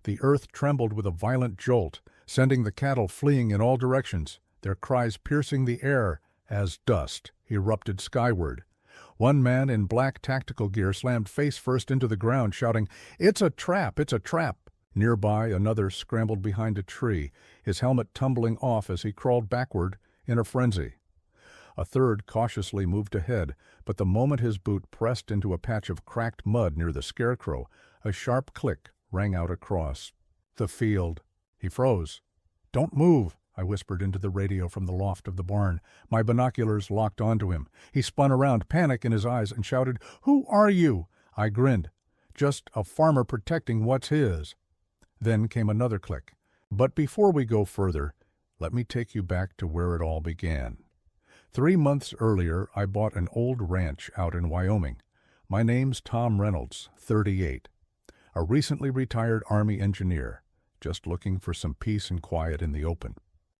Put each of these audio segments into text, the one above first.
The earth trembled with a violent jolt, sending the cattle fleeing in all directions, their cries piercing the air as dust erupted skyward. One man in black tactical gear slammed face first into the ground, shouting, "It's a trap! It's a trap!" Nearby, another scrambled behind a tree, his helmet tumbling off as he crawled backward in a frenzy. A third cautiously moved ahead, but the moment his boot pressed into a patch of cracked mud near the scarecrow, a sharp click rang out across the field. He froze. "Don't move," I whispered into the radio from the loft of the barn, my binoculars locked onto him. He spun around, panic in his eyes, and shouted, "Who are you?" I grinned. "Just a farmer protecting what's his." Then came another click. But before we go further, let me take you back to where it all began. 3 months earlier, I bought an old ranch out in Wyoming. My name's Tom Reynolds, 38, a recently retired Army engineer, just looking for some peace and quiet in the open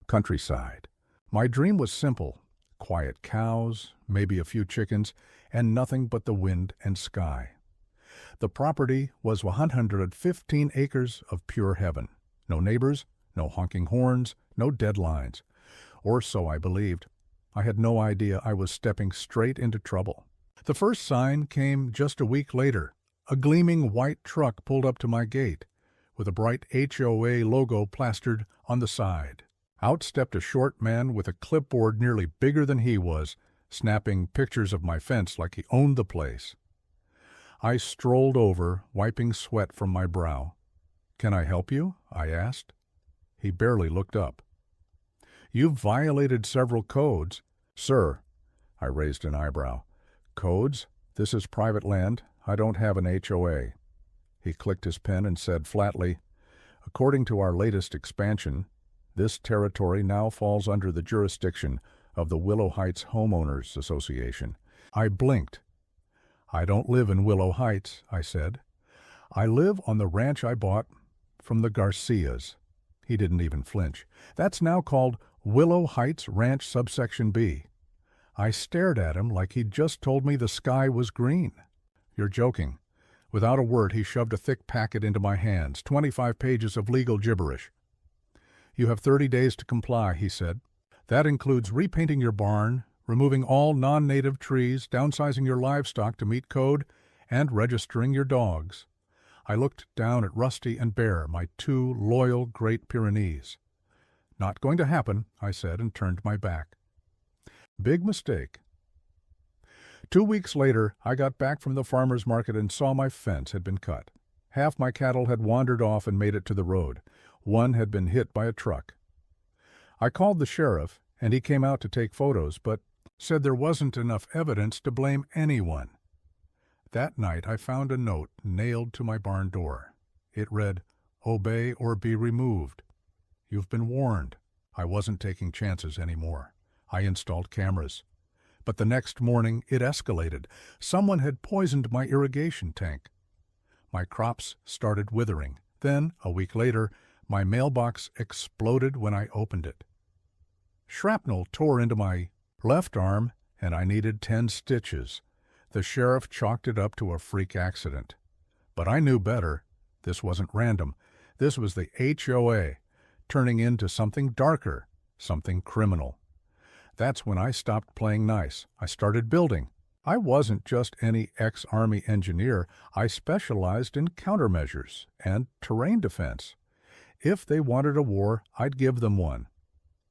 countryside. My dream was simple: quiet cows, maybe a few chickens, and nothing but the wind and sky. The property was 115 acres of pure heaven. No neighbors, no honking horns, no deadlines. Or so I believed. I had no idea I was stepping straight into trouble. The first sign came just a week later. A gleaming white truck pulled up to my gate, with a bright HOA logo plastered on the side. Out stepped a short man with a clipboard nearly bigger than he was, snapping pictures of my fence like he owned the place. I strolled over, wiping sweat from my brow. "Can I help you?" I asked. He barely looked up. "You've violated several codes." "Sir," I raised an eyebrow. "Codes? This is private land. I don't have an HOA." He clicked his pen and said flatly, "According to our latest expansion, this territory now falls under the jurisdiction of the Willow Heights Homeowners Association." I blinked. "I don't live in Willow Heights," I said. "I live on the ranch I bought from the Garcias." He didn't even flinch. "That's now called Willow Heights Ranch Subsection B." I stared at him like he'd just told me the sky was green. "You're joking." Without a word, he shoved a thick packet into my hands, 25 pages of legal gibberish. "You have 30 days to comply," he said. "That includes repainting your barn, removing all non-native trees, downsizing your livestock to meet code, and registering your dogs." I looked down at Rusty and Bear, my 2 loyal Great Pyrenees. "Not going to happen," I said, and turned my back. Big mistake. 2 weeks later, I got back from the farmer's market and saw my fence had been cut. Half my cattle had wandered off and made it to the road. One had been hit by a truck. I called the sheriff, and he came out to take photos, but said there wasn't enough evidence to blame anyone. That night, I found a note nailed to my barn door. It read, "Obey or be removed. You've been warned." I wasn't taking chances anymore. I installed cameras. But the next morning, it escalated. Someone had poisoned my irrigation tank. My crops started withering. Then, a week later, my mailbox exploded when I opened it. Shrapnel tore into my left arm, and I needed 10 stitches. The sheriff chalked it up to a freak accident. But I knew better. This wasn't random. This was the HOA, turning into something darker, something criminal. That's when I stopped playing nice. I started building. I wasn't just any ex-Army engineer. I specialized in countermeasures and terrain defense. If they wanted a war, I'd give them one.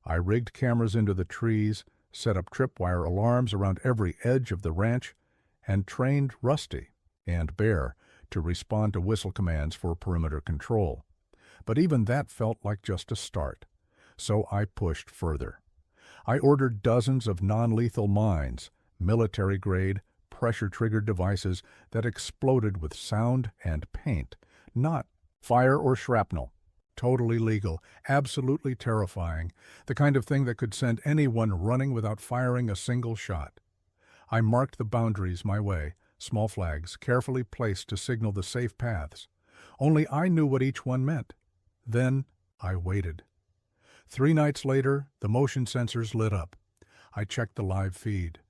I rigged cameras into the trees, set up tripwire alarms around every edge of the ranch, and trained Rusty and Bear to respond to whistle commands for perimeter control. But even that felt like just a start. So I pushed further. I ordered dozens of non-lethal mines, military-grade, pressure-triggered devices that exploded with sound and paint, not fire or shrapnel. Totally legal, absolutely terrifying, the kind of thing that could send anyone running without firing a single shot. I marked the boundaries my way, small flags carefully placed to signal the safe paths. Only I knew what each one meant. Then I waited. 3 nights later, the motion sensors lit up. I checked the live feed.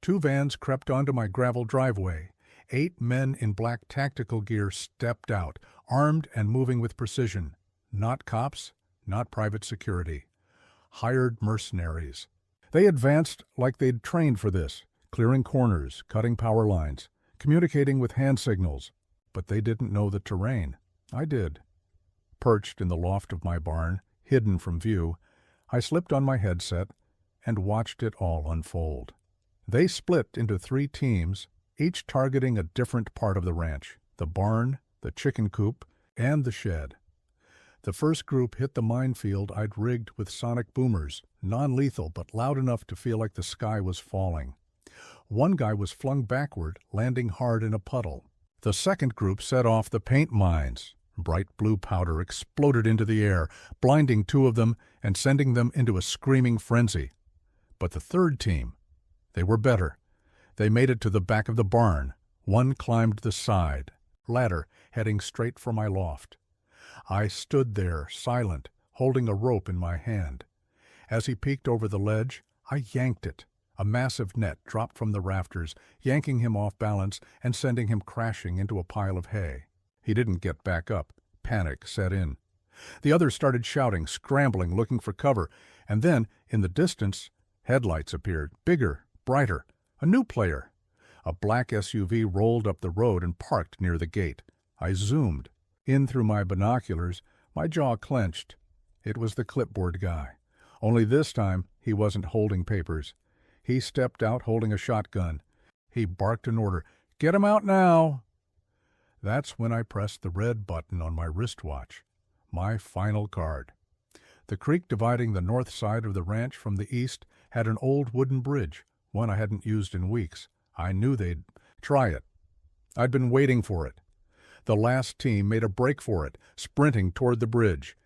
2 vans crept onto my gravel driveway. 8 men in black tactical gear stepped out, armed and moving with precision. Not cops, not private security. Hired mercenaries. They advanced like they'd trained for this, clearing corners, cutting power lines, communicating with hand signals. But they didn't know the terrain. I did. Perched in the loft of my barn, hidden from view, I slipped on my headset and watched it all unfold. They split into 3 teams, each targeting a different part of the ranch: the barn, the chicken coop, and the shed. The first group hit the minefield I'd rigged with sonic boomers, non-lethal but loud enough to feel like the sky was falling. One guy was flung backward, landing hard in a puddle. The second group set off the paint mines. Bright blue powder exploded into the air, blinding 2 of them and sending them into a screaming frenzy. But the third team, they were better. They made it to the back of the barn. One climbed the side ladder, heading straight for my loft. I stood there, silent, holding a rope in my hand. As he peeked over the ledge, I yanked it. A massive net dropped from the rafters, yanking him off balance and sending him crashing into a pile of hay. He didn't get back up. Panic set in. The others started shouting, scrambling, looking for cover, and then, in the distance, headlights appeared, bigger, brighter. A new player. A black SUV rolled up the road and parked near the gate. I zoomed. In through my binoculars, my jaw clenched. It was the clipboard guy. Only this time, he wasn't holding papers. He stepped out holding a shotgun. He barked an order, "Get him out now!" That's when I pressed the red button on my wristwatch. My final card. The creek dividing the north side of the ranch from the east had an old wooden bridge, one I hadn't used in weeks. I knew they'd try it. I'd been waiting for it. The last team made a break for it, sprinting toward the bridge.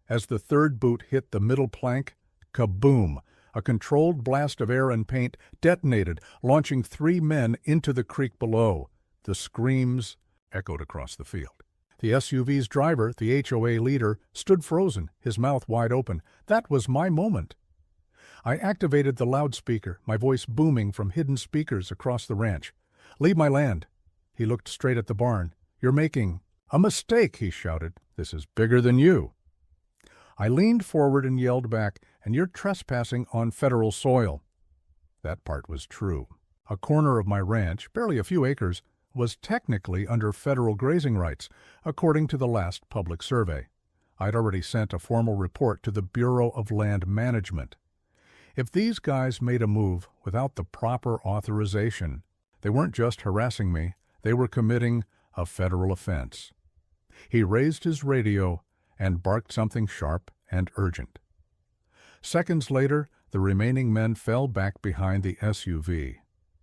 As the third boot hit the middle plank, kaboom! A controlled blast of air and paint detonated, launching 3 men into the creek below. The screams echoed across the field. The SUV's driver, the HOA leader, stood frozen, his mouth wide open. That was my moment. I activated the loudspeaker, my voice booming from hidden speakers across the ranch. "Leave my land." He looked straight at the barn. "You're making a mistake," he shouted. "This is bigger than you." I leaned forward and yelled back, "And you're trespassing on federal soil." That part was true. A corner of my ranch, barely a few acres, was technically under federal grazing rights, according to the last public survey. I'd already sent a formal report to the Bureau of Land Management. If these guys made a move without the proper authorization, they weren't just harassing me, they were committing a federal offense. He raised his radio and barked something sharp and urgent. Seconds later, the remaining men fell back behind the SUV.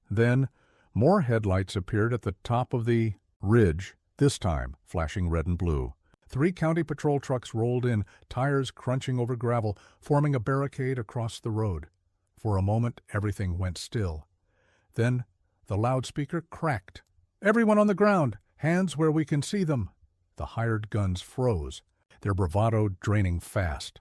Then, more headlights appeared at the top of the ridge, this time flashing red and blue. 3 county patrol trucks rolled in, tires crunching over gravel, forming a barricade across the road. For a moment, everything went still. Then, the loudspeaker cracked. "Everyone on the ground! Hands where we can see them!" The hired guns froze, their bravado draining fast.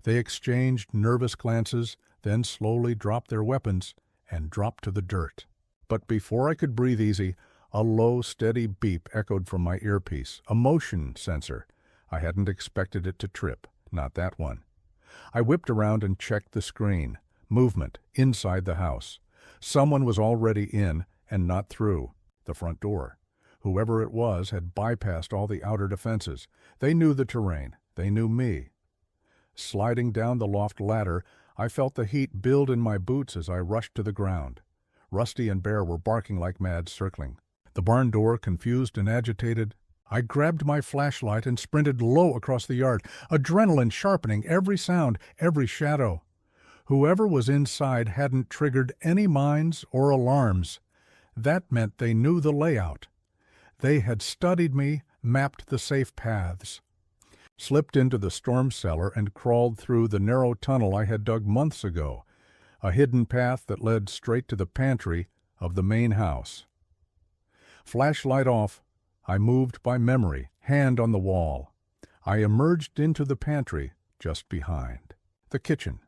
They exchanged nervous glances, then slowly dropped their weapons and dropped to the dirt. But before I could breathe easy, a low, steady beep echoed from my earpiece, a motion sensor. I hadn't expected it to trip, not that one. I whipped around and checked the screen. Movement, inside the house. Someone was already in and not through the front door. Whoever it was had bypassed all the outer defenses. They knew the terrain. They knew me. Sliding down the loft ladder, I felt the heat build in my boots as I rushed to the ground. Rusty and Bear were barking like mad, circling. The barn door, confused and agitated. I grabbed my flashlight and sprinted low across the yard, adrenaline sharpening every sound, every shadow. Whoever was inside hadn't triggered any mines or alarms. That meant they knew the layout. They had studied me, mapped the safe paths. Slipped into the storm cellar and crawled through the narrow tunnel I had dug months ago, a hidden path that led straight to the pantry of the main house. Flashlight off, I moved by memory, hand on the wall. I emerged into the pantry just behind, the kitchen.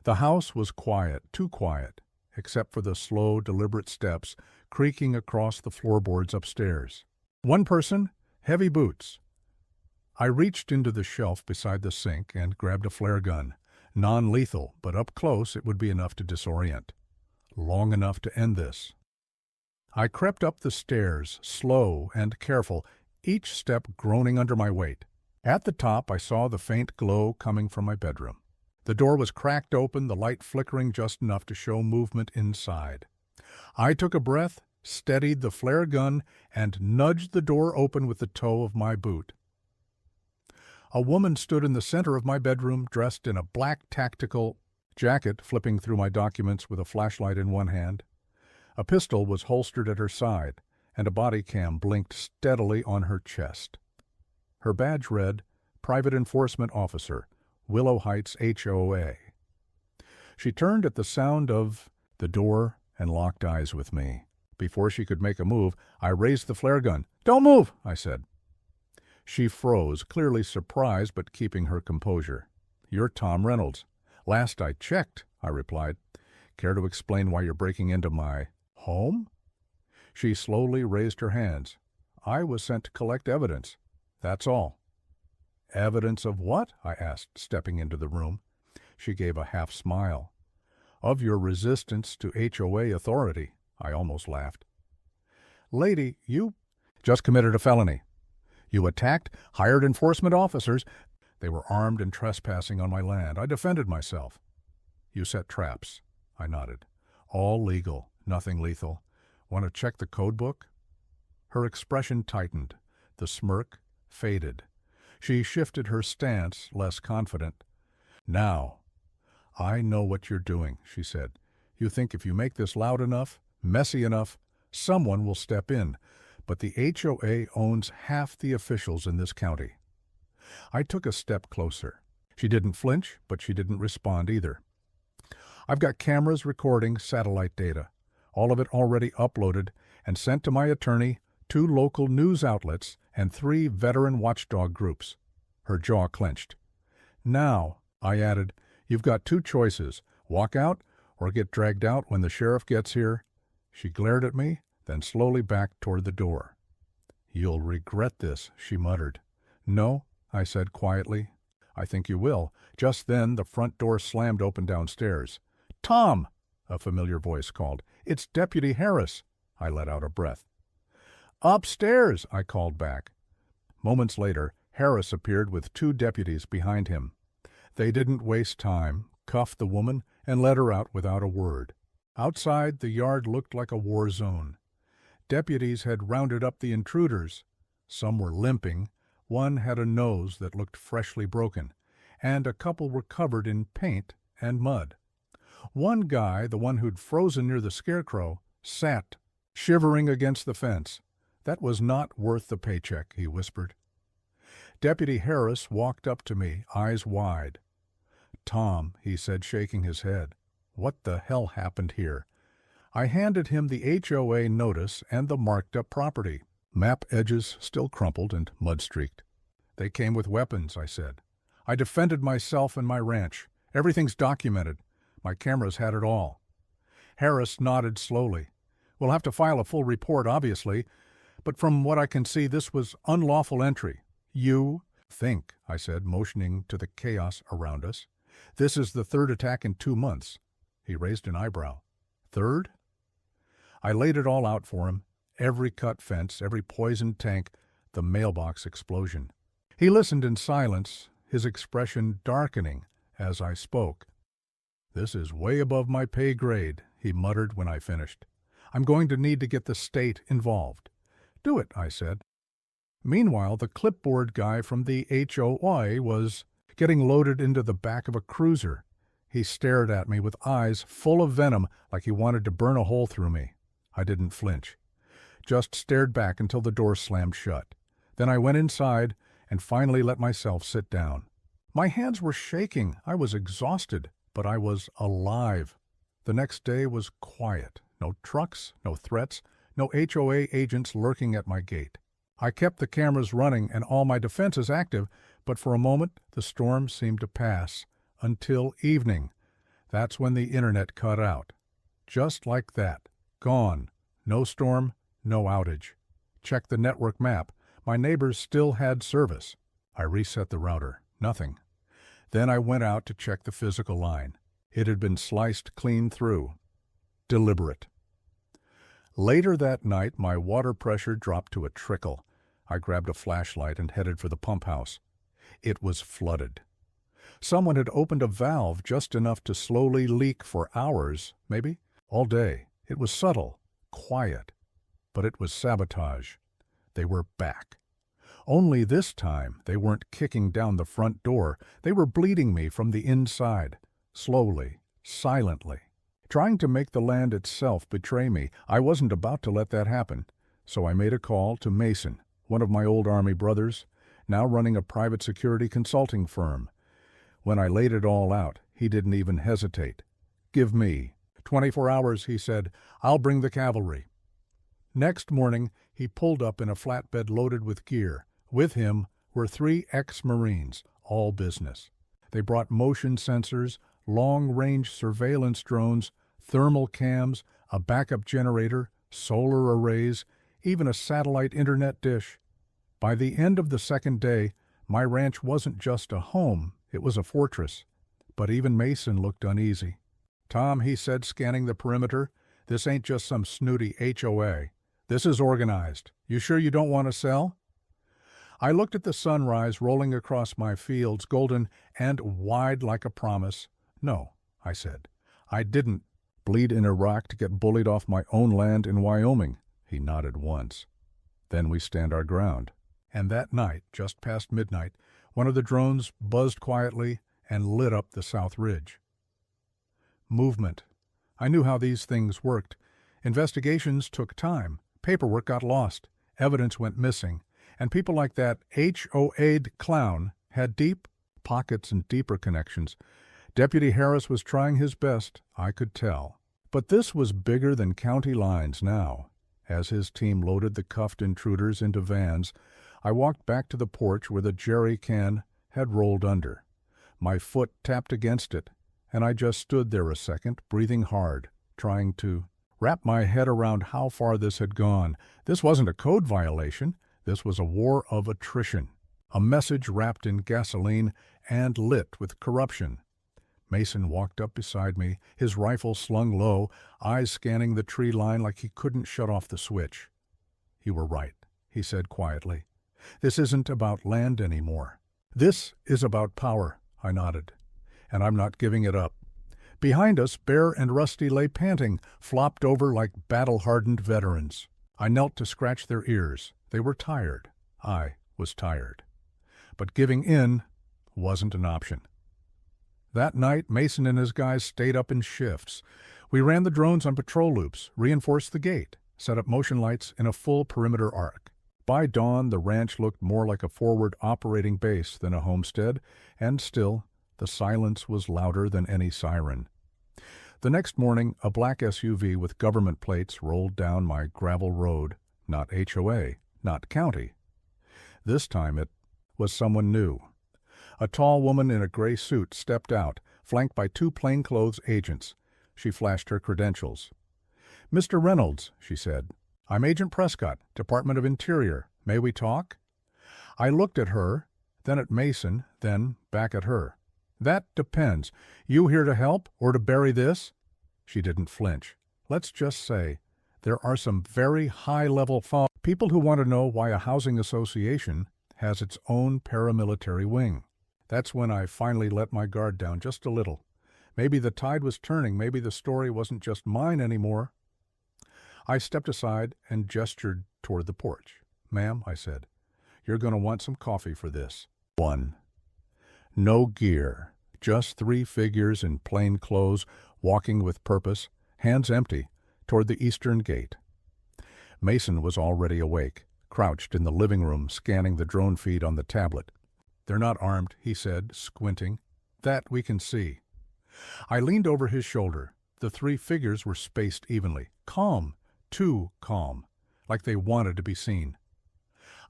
The house was quiet, too quiet, except for the slow, deliberate steps creaking across the floorboards upstairs. One person, Heavy boots. I reached into the shelf beside the sink and grabbed a flare gun. Non-lethal, but up close it would be enough to disorient. Long enough to end this. I crept up the stairs, slow and careful, each step groaning under my weight. At the top I saw the faint glow coming from my bedroom. The door was cracked open, the light flickering just enough to show movement inside. I took a breath, steadied the flare gun, and nudged the door open with the toe of my boot. A woman stood in the center of my bedroom, dressed in a black tactical jacket, flipping through my documents with a flashlight in one hand. A pistol was holstered at her side, and a body cam blinked steadily on her chest. Her badge read, Private Enforcement Officer, Willow Heights HOA. She turned at the sound of the door and locked eyes with me. Before she could make a move, I raised the flare gun. "Don't move," I said. She froze, clearly surprised but keeping her composure. "You're Tom Reynolds." "Last I checked," I replied. "Care to explain why you're breaking into my home?" She slowly raised her hands. "I was sent to collect evidence. That's all." "Evidence of what?" I asked, stepping into the room. She gave a half smile. "Of your resistance to HOA authority." I almost laughed. "Lady, you just committed a felony. You attacked hired enforcement officers. They were armed and trespassing on my land. I defended myself." "You set traps." I nodded. "All legal, nothing lethal. Want to check the code book?" Her expression tightened. The smirk faded. She shifted her stance, less confident. "Now, I know what you're doing," she said. "You think if you make this loud enough, messy enough, someone will step in. But the HOA owns half the officials in this county." I took a step closer. She didn't flinch, but she didn't respond either. "I've got cameras recording satellite data, all of it already uploaded and sent to my attorney, 2 local news outlets, and 3 veteran watchdog groups." Her jaw clenched. "Now," I added, "you've got 2 choices, walk out or get dragged out when the sheriff gets here." She glared at me, then slowly backed toward the door. "You'll regret this," she muttered. "No," I said quietly. "I think you will." Just then the front door slammed open downstairs. "Tom!" a familiar voice called. "It's Deputy Harris." I let out a breath. "Upstairs!" I called back. Moments later, Harris appeared with 2 deputies behind him. They didn't waste time, cuffed the woman, and led her out without a word. Outside, the yard looked like a war zone. Deputies had rounded up the intruders. Some were limping, one had a nose that looked freshly broken, and a couple were covered in paint and mud. One guy, the one who'd frozen near the scarecrow, sat, shivering against the fence. "That was not worth the paycheck," he whispered. Deputy Harris walked up to me, eyes wide. "Tom," he said, shaking his head, "what the hell happened here?" I handed him the HOA notice and the marked-up property. Map edges still crumpled and mud-streaked. "They came with weapons," I said. "I defended myself and my ranch. Everything's documented. My cameras had it all." Harris nodded slowly. "We'll have to file a full report, obviously, but from what I can see, this was unlawful entry. You think," I said, motioning to the chaos around us. "This is the 3rd attack in 2 months." He raised an eyebrow. "3rd?" I laid it all out for him. Every cut fence, every poisoned tank, the mailbox explosion. He listened in silence, his expression darkening as I spoke. "This is way above my pay grade," he muttered when I finished. "I'm going to need to get the state involved." "Do it," I said. Meanwhile, the clipboard guy from the HOA was getting loaded into the back of a cruiser. He stared at me with eyes full of venom, like he wanted to burn a hole through me. I didn't flinch, just stared back until the door slammed shut. Then I went inside and finally let myself sit down. My hands were shaking. I was exhausted, but I was alive. The next day was quiet. No trucks, no threats, no HOA agents lurking at my gate. I kept the cameras running and all my defenses active, but for a moment the storm seemed to pass. Until evening. That's when the internet cut out. Just like that. Gone. No storm, no outage. Check the network map. My neighbors still had service. I reset the router. Nothing. Then I went out to check the physical line. It had been sliced clean through. Deliberate. Later that night, my water pressure dropped to a trickle. I grabbed a flashlight and headed for the pump house. It was flooded. Someone had opened a valve just enough to slowly leak for hours, maybe, all day. It was subtle, quiet, but it was sabotage. They were back. Only this time they weren't kicking down the front door. They were bleeding me from the inside, slowly, silently, trying to make the land itself betray me. I wasn't about to let that happen, so I made a call to Mason, one of my old Army brothers, now running a private security consulting firm. When I laid it all out, he didn't even hesitate. "Give me 24 hours," he said. "I'll bring the cavalry." Next morning, he pulled up in a flatbed loaded with gear. With him were 3 ex-Marines, all business. They brought motion sensors, long-range surveillance drones, thermal cams, a backup generator, solar arrays, even a satellite internet dish. By the end of the second day, my ranch wasn't just a home, it was a fortress. But even Mason looked uneasy. "Tom," he said, scanning the perimeter, "this ain't just some snooty HOA. This is organized. You sure you don't want to sell?" I looked at the sunrise rolling across my fields, golden and wide like a promise. "No," I said. "I didn't bleed in Iraq to get bullied off my own land in Wyoming." He nodded once. "Then we stand our ground." And that night, just past midnight, one of the drones buzzed quietly and lit up the South Ridge. Movement. I knew how these things worked. Investigations took time. Paperwork got lost. Evidence went missing. And people like that HOA'd clown had deep pockets and deeper connections. Deputy Harris was trying his best, I could tell. But this was bigger than county lines now. As his team loaded the cuffed intruders into vans, I walked back to the porch where the jerry can had rolled under. My foot tapped against it, and I just stood there a second, breathing hard, trying to wrap my head around how far this had gone. This wasn't a code violation. This was a war of attrition, a message wrapped in gasoline and lit with corruption. Mason walked up beside me, his rifle slung low, eyes scanning the tree line like he couldn't shut off the switch. "You were right," he said quietly. "This isn't about land anymore. This is about power," I nodded. "And I'm not giving it up." Behind us, Bear and Rusty lay panting, flopped over like battle-hardened veterans. I knelt to scratch their ears. They were tired. I was tired. But giving in wasn't an option. That night, Mason and his guys stayed up in shifts. We ran the drones on patrol loops, reinforced the gate, set up motion lights in a full perimeter arc. By dawn, the ranch looked more like a forward operating base than a homestead, and still, the silence was louder than any siren. The next morning, a black SUV with government plates rolled down my gravel road. Not HOA, not county. This time it was someone new. A tall woman in a gray suit stepped out, flanked by 2 plainclothes agents. She flashed her credentials. "Mr. Reynolds," she said. "I'm Agent Prescott, Department of Interior. May we talk?" I looked at her, then at Mason, then back at her. "That depends. You here to help or to bury this?" She didn't flinch. "Let's just say there are some very high-level people who want to know why a housing association has its own paramilitary wing." That's when I finally let my guard down just a little. Maybe the tide was turning. Maybe the story wasn't just mine anymore. I stepped aside and gestured toward the porch. "Ma'am," I said, "you're going to want some coffee for this." 1. No gear, just 3 figures in plain clothes, walking with purpose, hands empty, toward the eastern gate. Mason was already awake, crouched in the living room, scanning the drone feed on the tablet. "They're not armed," he said, squinting. "That we can see." I leaned over his shoulder. The 3 figures were spaced evenly. Calm, too calm, like they wanted to be seen.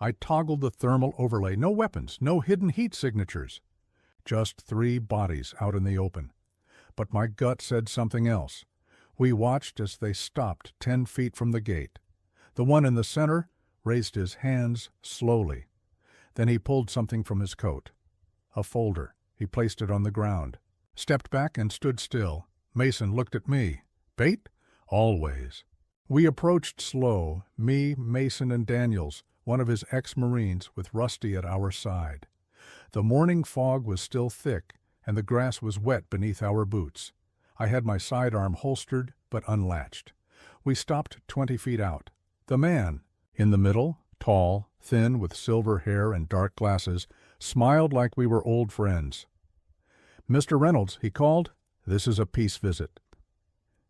I toggled the thermal overlay. No weapons, no hidden heat signatures. Just 3 bodies out in the open. But my gut said something else. We watched as they stopped 10 feet from the gate. The one in the center raised his hands slowly. Then he pulled something from his coat. A folder. He placed it on the ground. Stepped back and stood still. Mason looked at me. Bait? Always. We approached slow, me, Mason, and Daniels, one of his ex-Marines, with Rusty at our side. The morning fog was still thick, and the grass was wet beneath our boots. I had my sidearm holstered, but unlatched. We stopped 20 feet out. The man, in the middle, tall, thin, with silver hair and dark glasses, smiled like we were old friends. "Mr. Reynolds," he called, "this is a peace visit."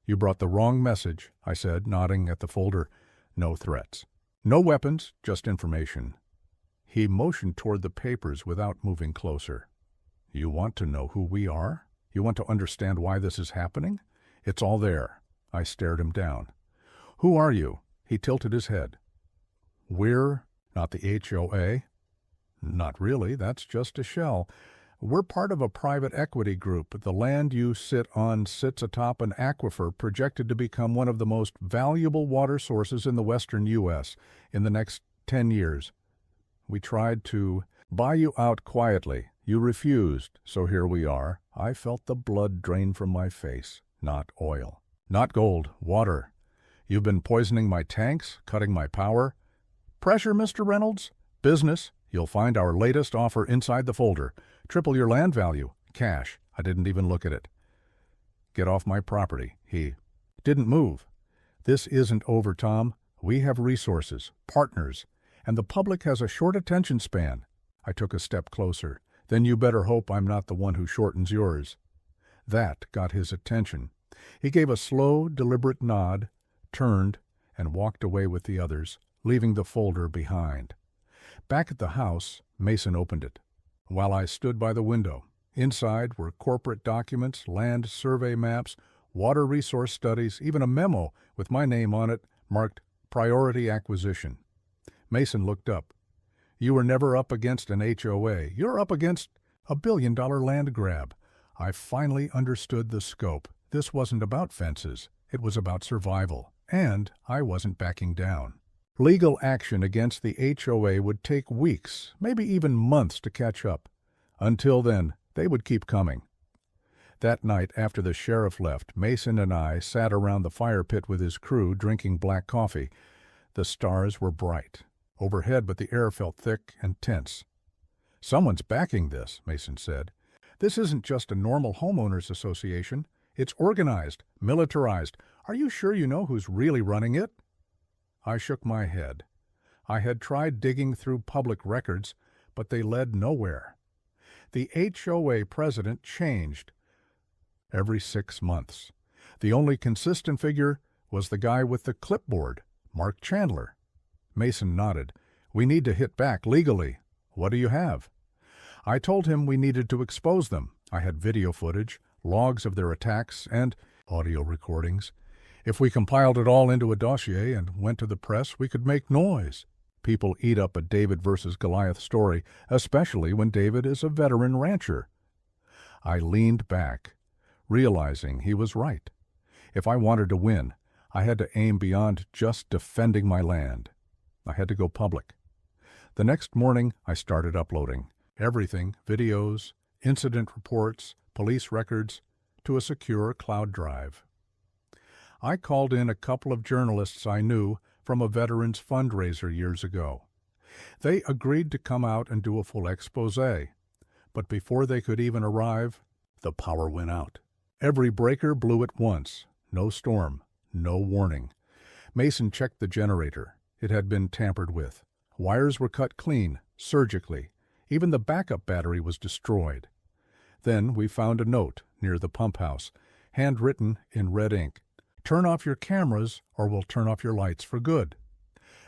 "You brought the wrong message," I said, nodding at the folder. "No threats. No weapons, just information." He motioned toward the papers without moving closer. "You want to know who we are? You want to understand why this is happening? It's all there." I stared him down. "Who are you?" He tilted his head. "We're not the HOA." "Not really, that's just a shell. We're part of a private equity group. The land you sit on sits atop an aquifer projected to become one of the most valuable water sources in the western U.S. in the next 10 years. We tried to buy you out quietly. You refused, so here we are." I felt the blood drain from my face. Not oil. Not gold. Water. "You've been poisoning my tanks, cutting my power." "Pressure, Mr. Reynolds?" "Business. You'll find our latest offer inside the folder. Triple your land value. Cash. I didn't even look at it." "Get off my property." He didn't move. "This isn't over, Tom. We have resources, partners, and the public has a short attention span." I took a step closer. "Then you better hope I'm not the one who shortens yours." That got his attention. He gave a slow, deliberate nod, turned, and walked away with the others, leaving the folder behind. Back at the house, Mason opened it. While I stood by the window, inside were corporate documents, land survey maps, water resource studies, even a memo with my name on it marked Priority Acquisition. Mason looked up. "You were never up against an HOA. You're up against a billion-dollar land grab." I finally understood the scope. This wasn't about fences. It was about survival. And I wasn't backing down. Legal action against the HOA would take weeks, maybe even months to catch up. Until then, they would keep coming. That night, after the sheriff left, Mason and I sat around the fire pit with his crew, drinking black coffee. The stars were bright overhead, but the air felt thick and tense. "Someone's backing this," Mason said. "This isn't just a normal homeowners association. It's organized, militarized. Are you sure you know who's really running it?" I shook my head. I had tried digging through public records, but they led nowhere. The HOA president changed every 6 months. The only consistent figure was the guy with the clipboard, Mark Chandler. Mason nodded. "We need to hit back legally. What do you have?" I told him we needed to expose them. I had video footage, logs of their attacks, and audio recordings. If we compiled it all into a dossier and went to the press, we could make noise. People eat up a David versus Goliath story, especially when David is a veteran rancher. I leaned back, realizing he was right. If I wanted to win, I had to aim beyond just defending my land. I had to go public. The next morning, I started uploading everything, videos, incident reports, police records, to a secure cloud drive. I called in a couple of journalists I knew from a veterans fundraiser years ago. They agreed to come out and do a full expose, but before they could even arrive, the power went out. Every breaker blew at once. No storm, no warning. Mason checked the generator. It had been tampered with. Wires were cut clean, surgically. Even the backup battery was destroyed. Then we found a note near the pump house, handwritten in red ink. "Turn off your cameras or we'll turn off your lights for good."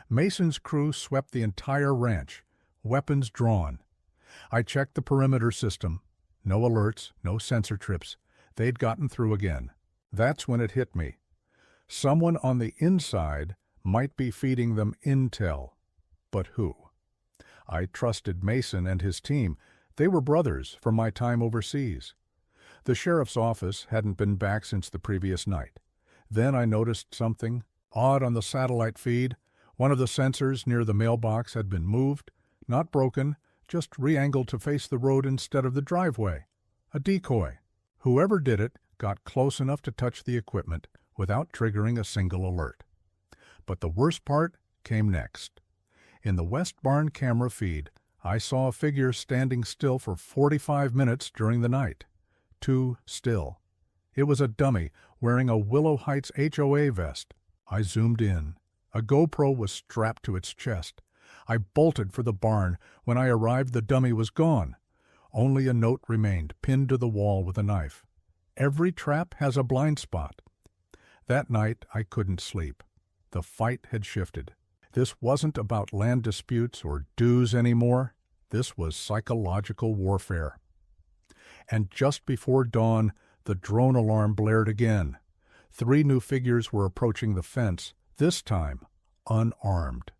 Mason's crew swept the entire ranch, weapons drawn. I checked the perimeter system. No alerts, no sensor trips. They'd gotten through again. That's when it hit me. Someone on the inside might be feeding them intel. But who? I trusted Mason and his team. They were brothers from my time overseas. The sheriff's office hadn't been back since the previous night. Then I noticed something odd on the satellite feed. One of the sensors near the mailbox had been moved, not broken, just re-angled to face the road instead of the driveway. A decoy. Whoever did it got close enough to touch the equipment without triggering a single alert. But the worst part came next. In the West Barn camera feed, I saw a figure standing still for 45 minutes during the night. Too still. It was a dummy wearing a Willow Heights HOA vest. I zoomed in. A GoPro was strapped to its chest. I bolted for the barn. When I arrived, the dummy was gone. Only a note remained, pinned to the wall with a knife. Every trap has a blind spot. That night, I couldn't sleep. The fight had shifted. This wasn't about land disputes or dues anymore. This was psychological warfare. And just before dawn, the drone alarm blared again. 3 new figures were approaching the fence, this time unarmed.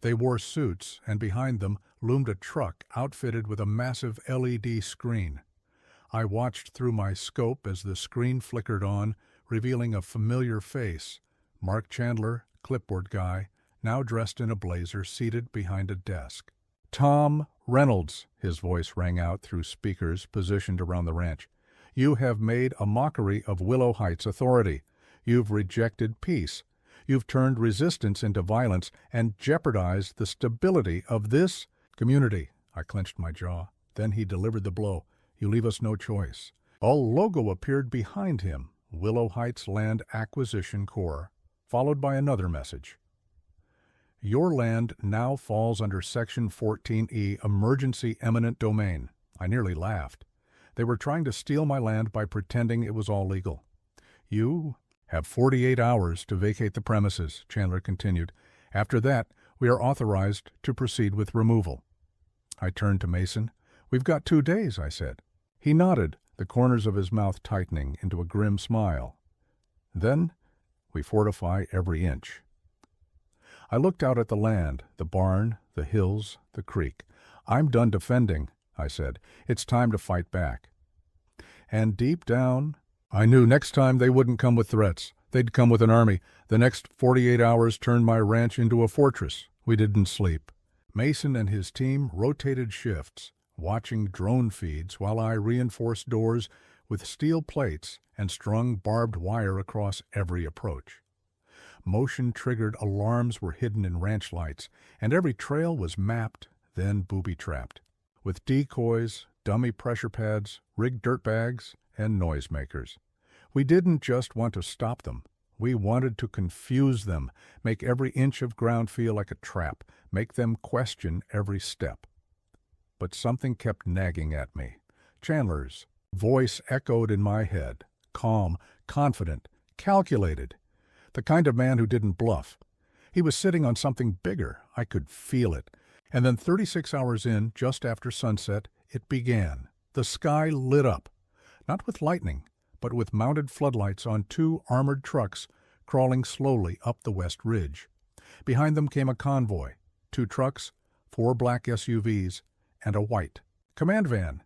They wore suits, and behind them loomed a truck outfitted with a massive LED screen. I watched through my scope as the screen flickered on, revealing a familiar face. Mark Chandler, clipboard guy, now dressed in a blazer, seated behind a desk. "Tom Reynolds," his voice rang out through speakers positioned around the ranch. "You have made a mockery of Willow Heights authority. You've rejected peace. You've turned resistance into violence and jeopardized the stability of this community." I clenched my jaw. Then he delivered the blow. "You leave us no choice." A logo appeared behind him, Willow Heights Land Acquisition Corps, followed by another message. "Your land now falls under Section 14E, Emergency Eminent Domain." I nearly laughed. They were trying to steal my land by pretending it was all legal. "You have 48 hours to vacate the premises," Chandler continued. "After that, we are authorized to proceed with removal." I turned to Mason. "We've got 2 days," I said. He nodded, the corners of his mouth tightening into a grim smile. "Then we fortify every inch." I looked out at the land, the barn, the hills, the creek. "I'm done defending," I said. "It's time to fight back." And deep down, I knew next time they wouldn't come with threats. They'd come with an army. The next 48 hours turned my ranch into a fortress. We didn't sleep. Mason and his team rotated shifts, watching drone feeds while I reinforced doors with steel plates and strung barbed wire across every approach. Motion-triggered alarms were hidden in ranch lights, and every trail was mapped, then booby-trapped, with decoys, dummy pressure pads, rigged dirt bags, and noisemakers. We didn't just want to stop them. We wanted to confuse them, make every inch of ground feel like a trap, make them question every step. But something kept nagging at me. Chandler's voice echoed in my head, calm, confident, calculated. The kind of man who didn't bluff. He was sitting on something bigger. I could feel it. And then 36 hours in, just after sunset, it began. The sky lit up. Not with lightning, but with mounted floodlights on 2 armored trucks crawling slowly up the west ridge. Behind them came a convoy, 2 trucks, 4 black SUVs, and a white command van.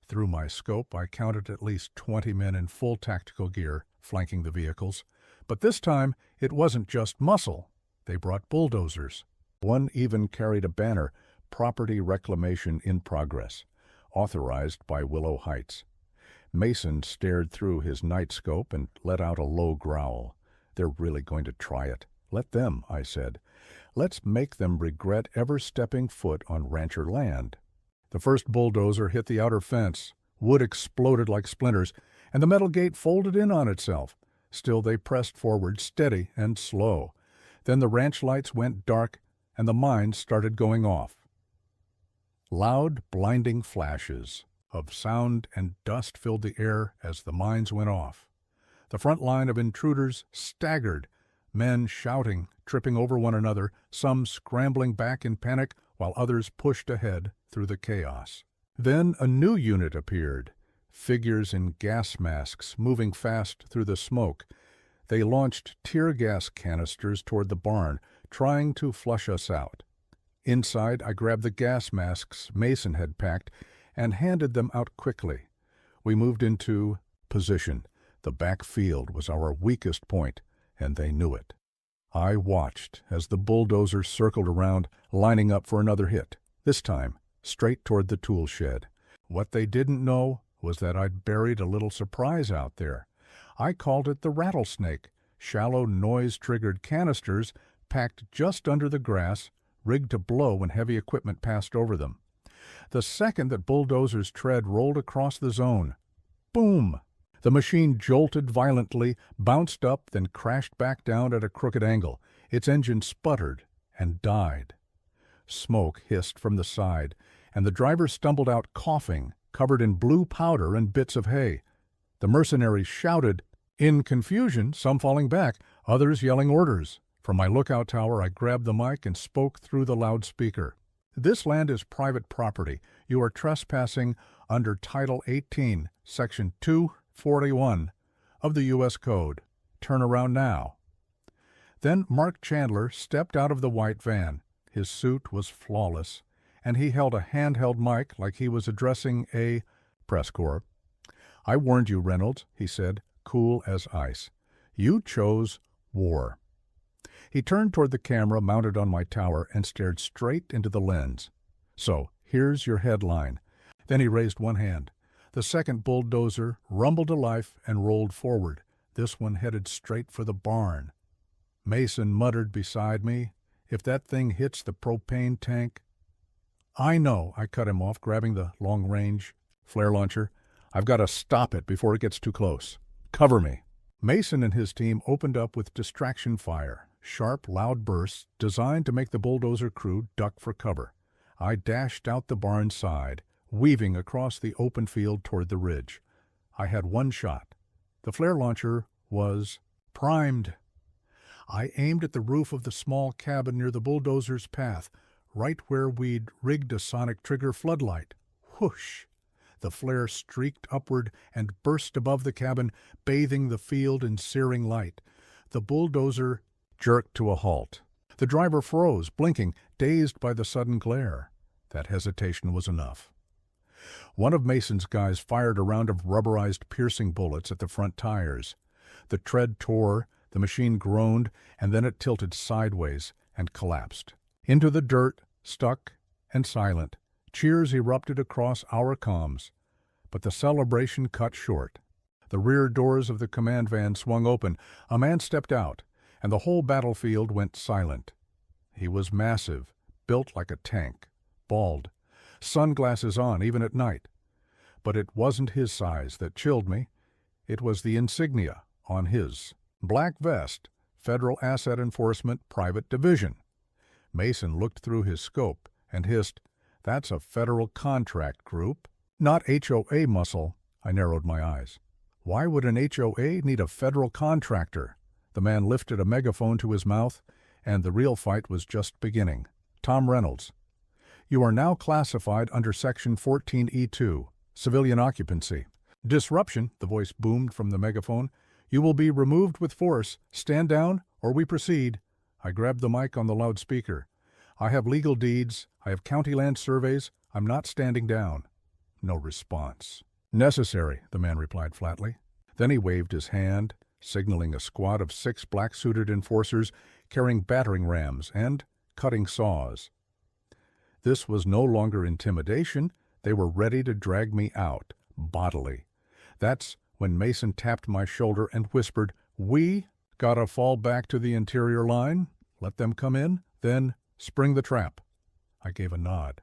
Through my scope, I counted at least 20 men in full tactical gear flanking the vehicles. But this time, it wasn't just muscle. They brought bulldozers. One even carried a banner, "Property Reclamation in Progress," authorized by Willow Heights. Mason stared through his night scope and let out a low growl. "They're really going to try it. Let them," I said. "Let's make them regret ever stepping foot on rancher land." The first bulldozer hit the outer fence. Wood exploded like splinters, and the metal gate folded in on itself. Still they pressed forward, steady and slow. Then the ranch lights went dark, and the mines started going off. Loud, blinding flashes of sound and dust filled the air as the mines went off. The front line of intruders staggered, men shouting, tripping over one another, some scrambling back in panic, while others pushed ahead through the chaos. Then a new unit appeared. Figures in gas masks moving fast through the smoke. They launched tear gas canisters toward the barn, trying to flush us out. Inside, I grabbed the gas masks Mason had packed and handed them out quickly. We moved into position. The back field was our weakest point, and they knew it. I watched as the bulldozer circled around, lining up for another hit, this time straight toward the tool shed. What they didn't know was that I'd buried a little surprise out there. I called it the rattlesnake, shallow noise-triggered canisters packed just under the grass, rigged to blow when heavy equipment passed over them. The second that bulldozer's tread rolled across the zone, boom! The machine jolted violently, bounced up, then crashed back down at a crooked angle. Its engine sputtered and died. Smoke hissed from the side, and the driver stumbled out coughing, covered in blue powder and bits of hay. The mercenaries shouted, in confusion, some falling back, others yelling orders. From my lookout tower, I grabbed the mic and spoke through the loudspeaker. This land is private property. You are trespassing under Title 18, Section 241 of the U.S. Code. Turn around now. Then Mark Chandler stepped out of the white van. His suit was flawless, and he held a handheld mic like he was addressing a press corps. I warned you, Reynolds, he said, cool as ice. You chose war. He turned toward the camera mounted on my tower and stared straight into the lens. So, here's your headline. Then he raised one hand. The second bulldozer rumbled to life and rolled forward. This one headed straight for the barn. Mason muttered beside me, if that thing hits the propane tank... I know, I cut him off, grabbing the long-range flare launcher. I've got to stop it before it gets too close. Cover me. Mason and his team opened up with distraction fire, sharp, loud bursts designed to make the bulldozer crew duck for cover. I dashed out the barn side, weaving across the open field toward the ridge. I had one shot. The flare launcher was primed. I aimed at the roof of the small cabin near the bulldozer's path, right where we'd rigged a sonic trigger floodlight. Whoosh! The flare streaked upward and burst above the cabin, bathing the field in searing light. The bulldozer jerked to a halt. The driver froze, blinking, dazed by the sudden glare. That hesitation was enough. One of Mason's guys fired a round of rubberized piercing bullets at the front tires. The tread tore, the machine groaned, and then it tilted sideways and collapsed. Into the dirt, stuck and silent, cheers erupted across our comms. But the celebration cut short. The rear doors of the command van swung open, a man stepped out, and the whole battlefield went silent. He was massive, built like a tank, bald, sunglasses on even at night. But it wasn't his size that chilled me. It was the insignia on his. Black vest, Federal Asset Enforcement Private Division. Mason looked through his scope and hissed, "That's a federal contract group, not HOA muscle." I narrowed my eyes. Why would an HOA need a federal contractor? The man lifted a megaphone to his mouth, and the real fight was just beginning. Tom Reynolds. You are now classified under Section 14E2, Civilian Occupancy. Disruption, the voice boomed from the megaphone. You will be removed with force. Stand down, or we proceed. I grabbed the mic on the loudspeaker. I have legal deeds. I have county land surveys. I'm not standing down. No response. Necessary, the man replied flatly. Then he waved his hand, signaling a squad of 6 black-suited enforcers carrying battering rams and cutting saws. This was no longer intimidation. They were ready to drag me out, bodily. That's when Mason tapped my shoulder and whispered, "We gotta fall back to the interior line, let them come in, then spring the trap." I gave a nod.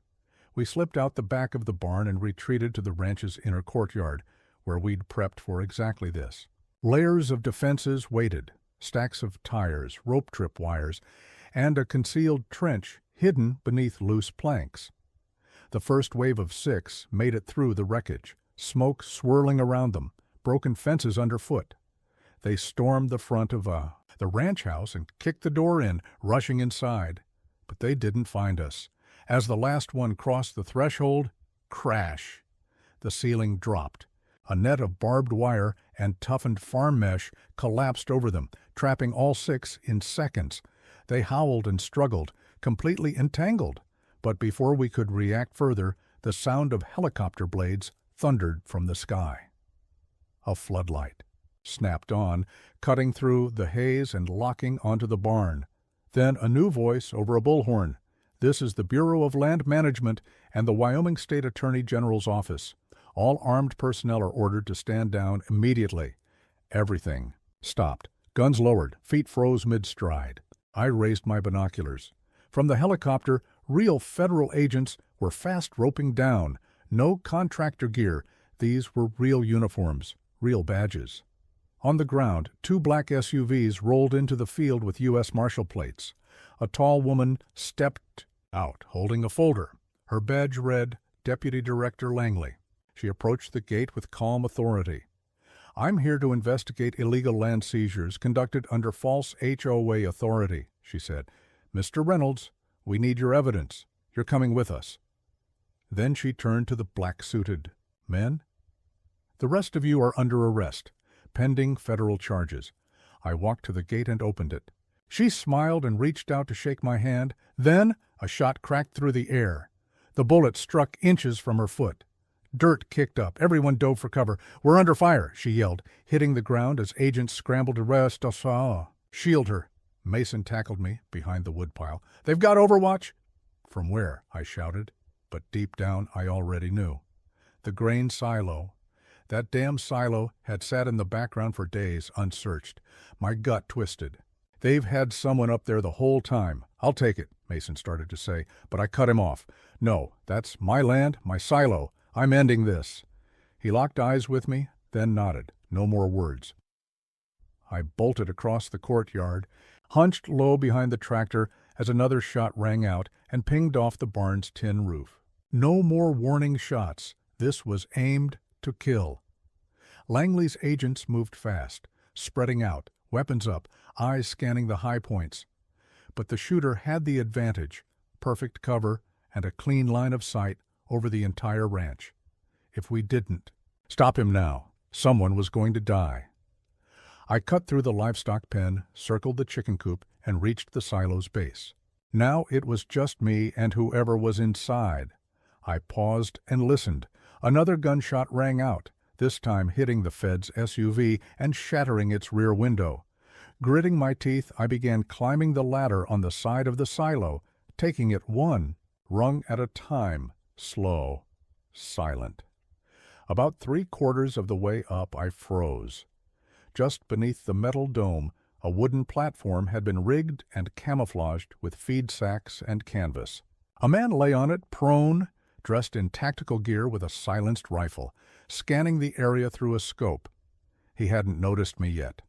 We slipped out the back of the barn and retreated to the ranch's inner courtyard, where we'd prepped for exactly this. Layers of defenses waited, stacks of tires, rope trip wires, and a concealed trench hidden beneath loose planks. The first wave of 6 made it through the wreckage, smoke swirling around them, broken fences underfoot. They stormed the front of the ranch house and kicked the door in, rushing inside. But they didn't find us. As the last one crossed the threshold, crash! The ceiling dropped. A net of barbed wire and toughened farm mesh collapsed over them, trapping all 6 in seconds. They howled and struggled, completely entangled. But before we could react further, the sound of helicopter blades thundered from the sky. A floodlight. snapped on, cutting through the haze and locking onto the barn. Then a new voice over a bullhorn. "This is the Bureau of Land Management and the Wyoming State Attorney General's office. All armed personnel are ordered to stand down immediately." Everything stopped. Guns lowered, feet froze mid-stride. I raised my binoculars. From the helicopter, real federal agents were fast roping down. No contractor gear. These were real uniforms, real badges. On the ground, 2 black SUVs rolled into the field with U.S. Marshal plates. A tall woman stepped out, holding a folder. Her badge read, "Deputy Director Langley." She approached the gate with calm authority. "I'm here to investigate illegal land seizures conducted under false HOA authority," she said. "Mr. Reynolds, we need your evidence. You're coming with us." Then she turned to the black-suited men. "The rest of you are under arrest, pending federal charges." I walked to the gate and opened it. She smiled and reached out to shake my hand. Then a shot cracked through the air. The bullet struck inches from her foot. Dirt kicked up. Everyone dove for cover. "We're under fire," she yelled, hitting the ground as agents scrambled to rest us all. "Shield her." Mason tackled me behind the woodpile. "They've got Overwatch." "From where?" I shouted, but deep down I already knew. The grain silo. That damn silo had sat in the background for days, unsearched. My gut twisted. "They've had someone up there the whole time. I'll take it," Mason started to say, but I cut him off. "No, that's my land, my silo. I'm ending this." He locked eyes with me, then nodded. No more words. I bolted across the courtyard, hunched low behind the tractor as another shot rang out and pinged off the barn's tin roof. No more warning shots. This was aimed to kill. Langley's agents moved fast, spreading out, weapons up, eyes scanning the high points. But the shooter had the advantage, perfect cover and a clean line of sight over the entire ranch. If we didn't stop him now, someone was going to die. I cut through the livestock pen, circled the chicken coop, and reached the silo's base. Now it was just me and whoever was inside. I paused and listened. Another gunshot rang out, this time hitting the Fed's SUV and shattering its rear window. Gritting my teeth, I began climbing the ladder on the side of the silo, taking it one rung at a time, slow, silent. About 3/4 of the way up, I froze. Just beneath the metal dome, a wooden platform had been rigged and camouflaged with feed sacks and canvas. A man lay on it, prone, dressed in tactical gear with a silenced rifle, scanning the area through a scope. He hadn't noticed me yet.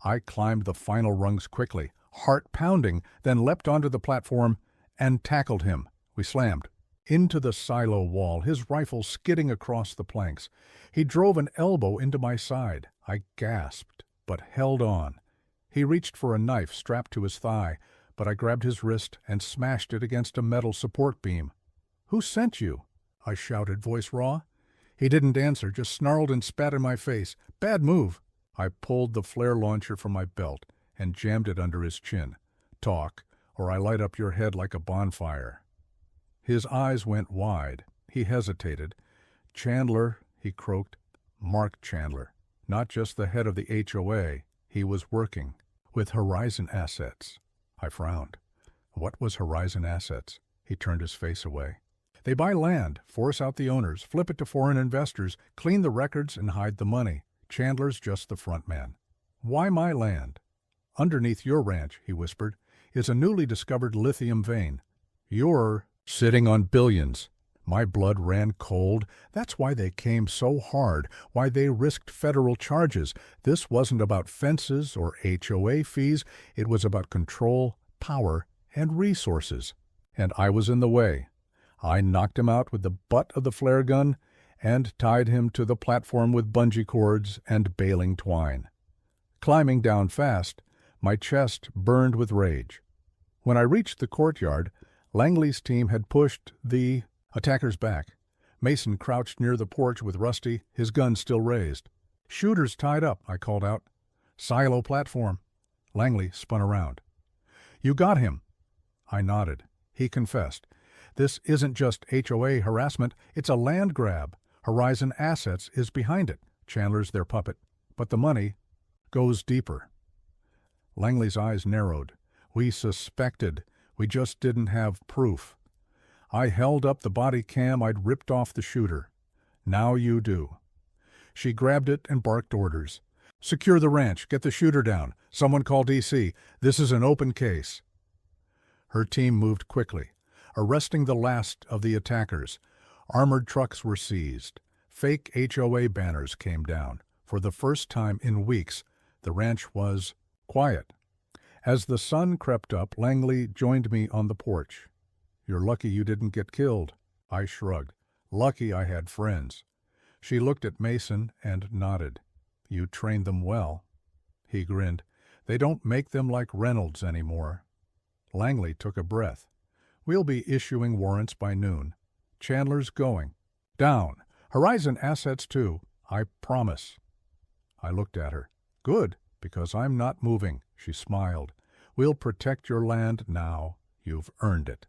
I climbed the final rungs quickly, heart pounding, then leapt onto the platform and tackled him. We slammed into the silo wall, his rifle skidding across the planks. He drove an elbow into my side. I gasped, but held on. He reached for a knife strapped to his thigh, but I grabbed his wrist and smashed it against a metal support beam. "Who sent you?" I shouted, voice raw. He didn't answer, just snarled and spat in my face. "Bad move." I pulled the flare launcher from my belt and jammed it under his chin. "Talk, or I light up your head like a bonfire." His eyes went wide. He hesitated. "Chandler," he croaked. "Mark Chandler. Not just the head of the HOA. He was working with Horizon Assets." I frowned. What was Horizon Assets? He turned his face away. "They buy land, force out the owners, flip it to foreign investors, clean the records, and hide the money. Chandler's just the front man." "Why my land?" "Underneath your ranch," he whispered, "is a newly discovered lithium vein. You're sitting on billions." My blood ran cold. That's why they came so hard, why they risked federal charges. This wasn't about fences or HOA fees. It was about control, power, and resources. And I was in the way. I knocked him out with the butt of the flare gun and tied him to the platform with bungee cords and baling twine. Climbing down fast, my chest burned with rage. When I reached the courtyard, Langley's team had pushed the attackers back. Mason crouched near the porch with Rusty, his gun still raised. "Shooters tied up," I called out. "Silo platform." Langley spun around. "You got him." I nodded. He confessed. "This isn't just HOA harassment, it's a land grab. Horizon Assets is behind it. Chandler's their puppet. But the money Goes deeper. Langley's eyes narrowed. We suspected. We just didn't have proof. I held up the body cam I'd ripped off the shooter. Now you do. She grabbed it and barked orders. Secure the ranch. Get the shooter down. Someone call DC. This is an open case. Her team moved quickly, arresting the last of the attackers. Armored trucks were seized. Fake HOA banners came down. For the first time in weeks, the ranch was quiet. As the sun crept up, Langley joined me on the porch. You're lucky you didn't get killed. I shrugged. Lucky I had friends. She looked at Mason and nodded. You trained them well. He grinned. They don't make them like Reynolds anymore. Langley took a breath. We'll be issuing warrants by noon. Chandler's going. Down. Horizon assets too. I promise. I looked at her. Good, because I'm not moving, she smiled. We'll protect your land now. You've earned it.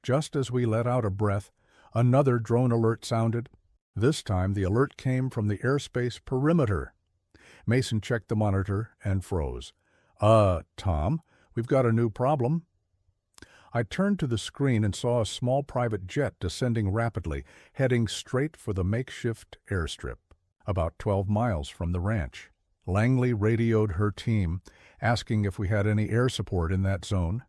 Just as we let out a breath, another drone alert sounded. This time the alert came from the airspace perimeter. Mason checked the monitor and froze. Tom, we've got a new problem. I turned to the screen and saw a small private jet descending rapidly, heading straight for the makeshift airstrip, about 12 miles from the ranch. Langley radioed her team, asking if we had any air support in that zone.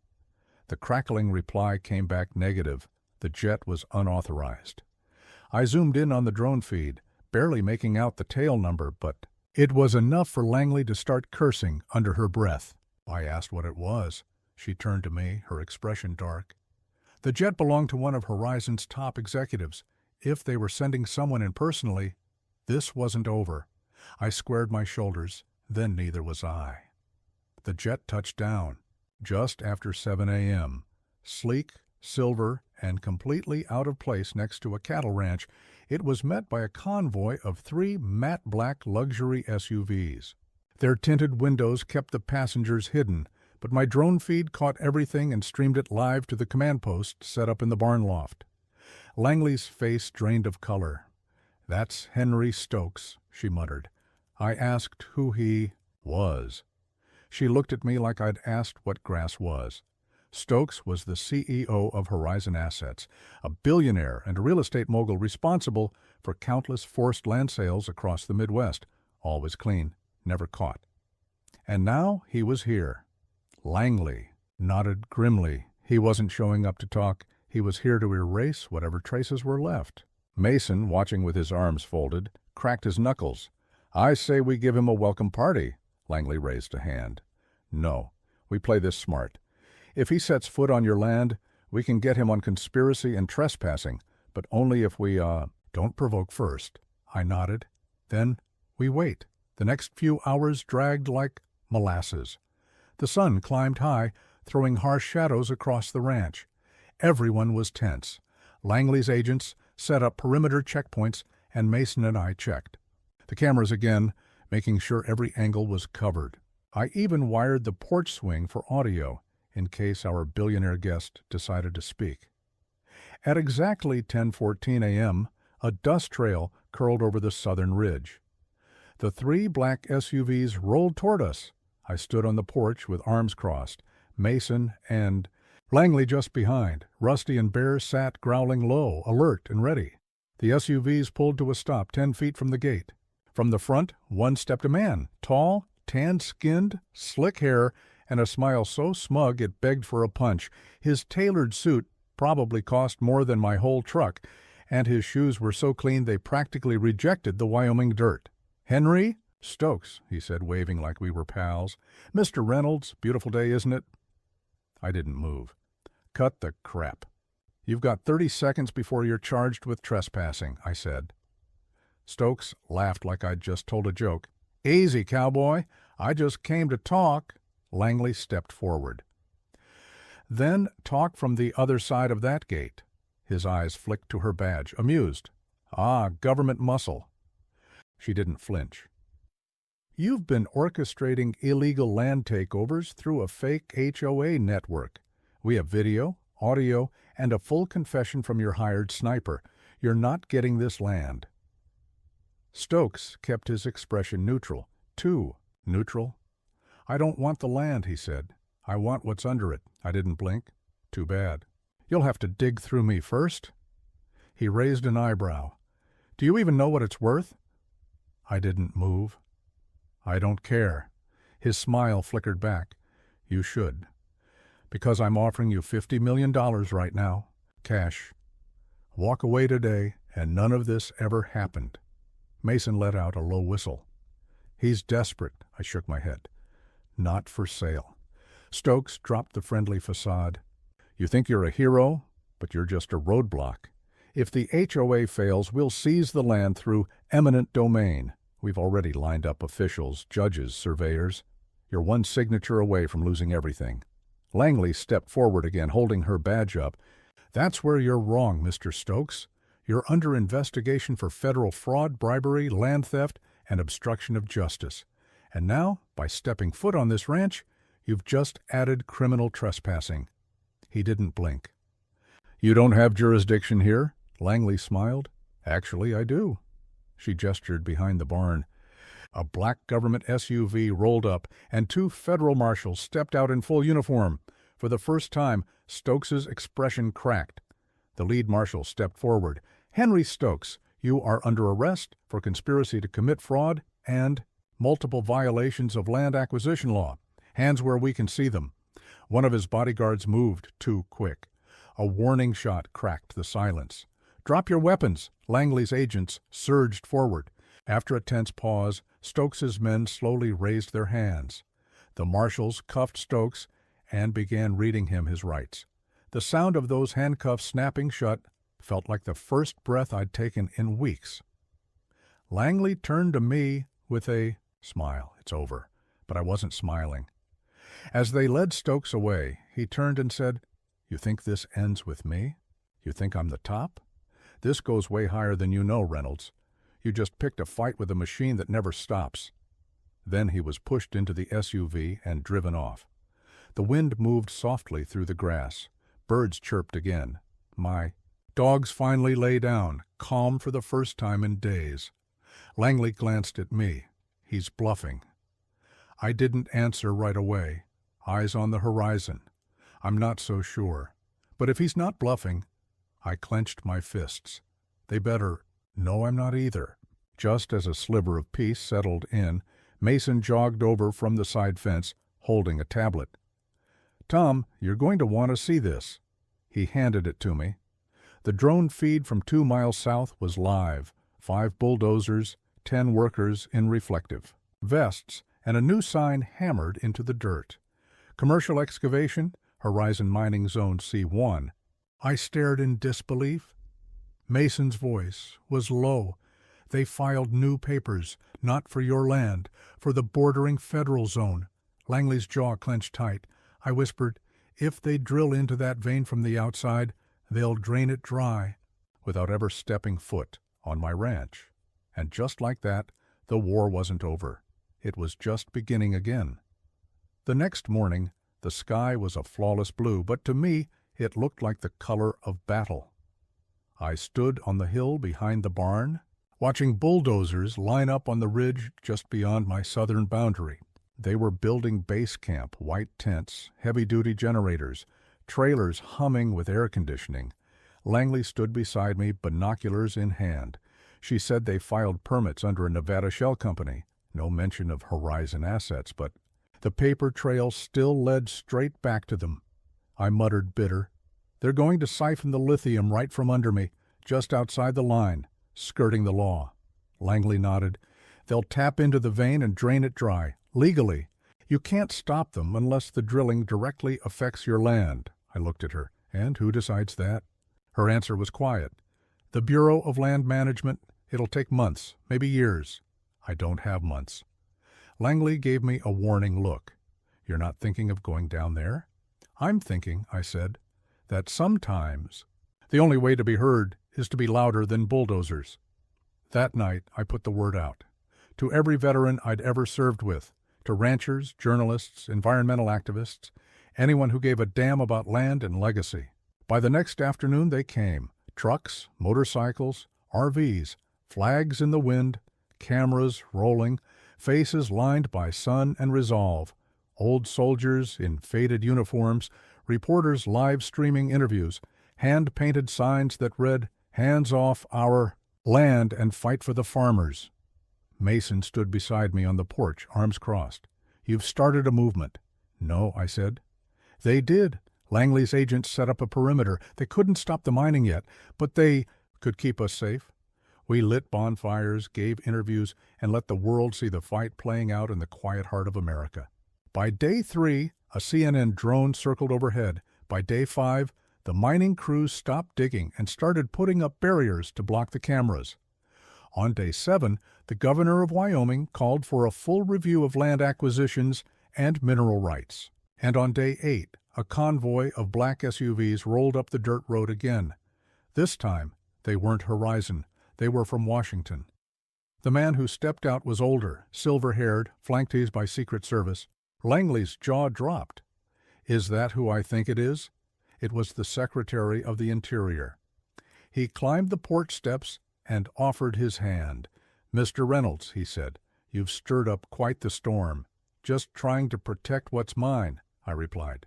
The crackling reply came back negative. The jet was unauthorized. I zoomed in on the drone feed, barely making out the tail number, but it was enough for Langley to start cursing under her breath. I asked what it was. She turned to me, her expression dark. The jet belonged to one of Horizon's top executives. If they were sending someone in personally, this wasn't over. I squared my shoulders, then neither was I. The jet touched down, just after 7 a.m., sleek, silver, and completely out of place next to a cattle ranch. It was met by a convoy of 3 matte black luxury SUVs. Their tinted windows kept the passengers hidden, but my drone feed caught everything and streamed it live to the command post set up in the barn loft. Langley's face drained of color. That's Henry Stokes, she muttered. I asked who he was. She looked at me like I'd asked what grass was. Stokes was the CEO of Horizon Assets, a billionaire and a real estate mogul responsible for countless forced land sales across the Midwest. Always clean, never caught. And now he was here. Langley nodded grimly. He wasn't showing up to talk. He was here to erase whatever traces were left. Mason, watching with his arms folded, cracked his knuckles. I say we give him a welcome party. Langley raised a hand. No, we play this smart. If he sets foot on your land, we can get him on conspiracy and trespassing, but only if we, don't provoke first. I nodded. Then we wait. The next few hours dragged like molasses. The sun climbed high, throwing harsh shadows across the ranch. Everyone was tense. Langley's agents set up perimeter checkpoints, and Mason and I checked. The cameras again, making sure every angle was covered. I even wired the porch swing for audio, in case our billionaire guest decided to speak. At exactly 10:14 a.m., a dust trail curled over the southern ridge. The 3 black SUVs rolled toward us. I stood on the porch with arms crossed, Mason and Langley just behind. Rusty and Bear sat growling low, alert and ready. The SUVs pulled to a stop 10 feet from the gate. From the front, one stepped a man, tall, tan-skinned, slick hair, and a smile so smug it begged for a punch. His tailored suit probably cost more than my whole truck, and his shoes were so clean they practically rejected the Wyoming dirt. Henry? Stokes, he said, waving like we were pals. Mr. Reynolds, beautiful day, isn't it? I didn't move. Cut the crap. You've got 30 seconds before you're charged with trespassing, I said. Stokes laughed like I'd just told a joke. Easy, cowboy. I just came to talk. Langley stepped forward. Then talk from the other side of that gate. His eyes flicked to her badge, amused. Ah, government muscle. She didn't flinch. You've been orchestrating illegal land takeovers through a fake HOA network. We have video, audio, and a full confession from your hired sniper. You're not getting this land. Stokes kept his expression neutral. 2 Neutral? I don't want the land, he said. I want what's under it. I didn't blink. Too bad. You'll have to dig through me first. He raised an eyebrow. Do you even know what it's worth? I didn't move. I don't care. His smile flickered back. You should. Because I'm offering you $50 million right now. Cash. Walk away today, and none of this ever happened. Mason let out a low whistle. He's desperate, I shook my head. Not for sale. Stokes dropped the friendly facade. You think you're a hero, but you're just a roadblock. If the HOA fails, we'll seize the land through eminent domain. We've already lined up officials, judges, surveyors. You're one signature away from losing everything. Langley stepped forward again, holding her badge up. That's where you're wrong, Mr. Stokes. You're under investigation for federal fraud, bribery, land theft, and obstruction of justice. And now, by stepping foot on this ranch, you've just added criminal trespassing. He didn't blink. You don't have jurisdiction here? Langley smiled. Actually, I do. She gestured behind the barn. A black government SUV rolled up, and 2 federal marshals stepped out in full uniform. For the first time, Stokes's expression cracked. The lead marshal stepped forward. Henry Stokes, you are under arrest for conspiracy to commit fraud and multiple violations of land acquisition law. Hands where we can see them. One of his bodyguards moved too quick. A warning shot cracked the silence. Drop your weapons, Langley's agents surged forward. After a tense pause, Stokes's men slowly raised their hands. The marshals cuffed Stokes and began reading him his rights. The sound of those handcuffs snapping shut felt like the first breath I'd taken in weeks. Langley turned to me with a smile. It's over. But I wasn't smiling. As they led Stokes away, he turned and said, You think this ends with me? You think I'm the top? This goes way higher than you know, Reynolds. You just picked a fight with a machine that never stops. Then he was pushed into the SUV and driven off. The wind moved softly through the grass. Birds chirped again. My dogs finally lay down, calm for the first time in days. Langley glanced at me. He's bluffing. I didn't answer right away. Eyes on the horizon. I'm not so sure. But if he's not bluffing, I clenched my fists. They better. No, I'm not either. Just as a sliver of peace settled in, Mason jogged over from the side fence, holding a tablet. Tom, you're going to want to see this. He handed it to me. The drone feed from 2 miles south was live. 5 bulldozers, 10 workers in reflective vests, and a new sign hammered into the dirt. Commercial excavation, Horizon Mining Zone C1. I stared in disbelief. Mason's voice was low. They filed new papers, not for your land, for the bordering federal zone. Langley's jaw clenched tight. I whispered, if they drill into that vein from the outside, they'll drain it dry, without ever stepping foot on my ranch. And just like that, the war wasn't over. It was just beginning again. The next morning, the sky was a flawless blue, but to me, it looked like the color of battle. I stood on the hill behind the barn, watching bulldozers line up on the ridge just beyond my southern boundary. They were building base camp, white tents, heavy-duty generators, trailers humming with air conditioning. Langley stood beside me, binoculars in hand. She said they filed permits under a Nevada shell company. No mention of Horizon assets, but the paper trail still led straight back to them. I muttered bitter. They're going to siphon the lithium right from under me, just outside the line, skirting the law. Langley nodded. They'll tap into the vein and drain it dry, legally. You can't stop them unless the drilling directly affects your land. I looked at her. And who decides that? Her answer was quiet. The Bureau of Land Management. It'll take months, maybe years. I don't have months. Langley gave me a warning look. You're not thinking of going down there? I'm thinking, I said, that sometimes the only way to be heard is to be louder than bulldozers. That night, I put the word out. To every veteran I'd ever served with, to ranchers, journalists, environmental activists, anyone who gave a damn about land and legacy. By the next afternoon they came. Trucks, motorcycles, RVs, flags in the wind, cameras rolling, faces lined by sun and resolve, old soldiers in faded uniforms, reporters live streaming interviews, hand-painted signs that read, "Hands off our land and fight for the farmers." Mason stood beside me on the porch, arms crossed. "You've started a movement." "No," I said. "They did. Langley's agents set up a perimeter. They couldn't stop the mining yet, but they could keep us safe. We lit bonfires, gave interviews, and let the world see the fight playing out in the quiet heart of America. By day 3, a CNN drone circled overhead. By day 5, the mining crews stopped digging and started putting up barriers to block the cameras. On day 7, the governor of Wyoming called for a full review of land acquisitions and mineral rights. And on day 8, a convoy of black SUVs rolled up the dirt road again. This time, they weren't Horizon. They were from Washington. The man who stepped out was older, silver-haired, flanked by Secret Service. Langley's jaw dropped. "Is that who I think it is?" It was the Secretary of the Interior. He climbed the porch steps and offered his hand. "Mr. Reynolds," he said, "you've stirred up quite the storm." "Just trying to protect what's mine," I replied.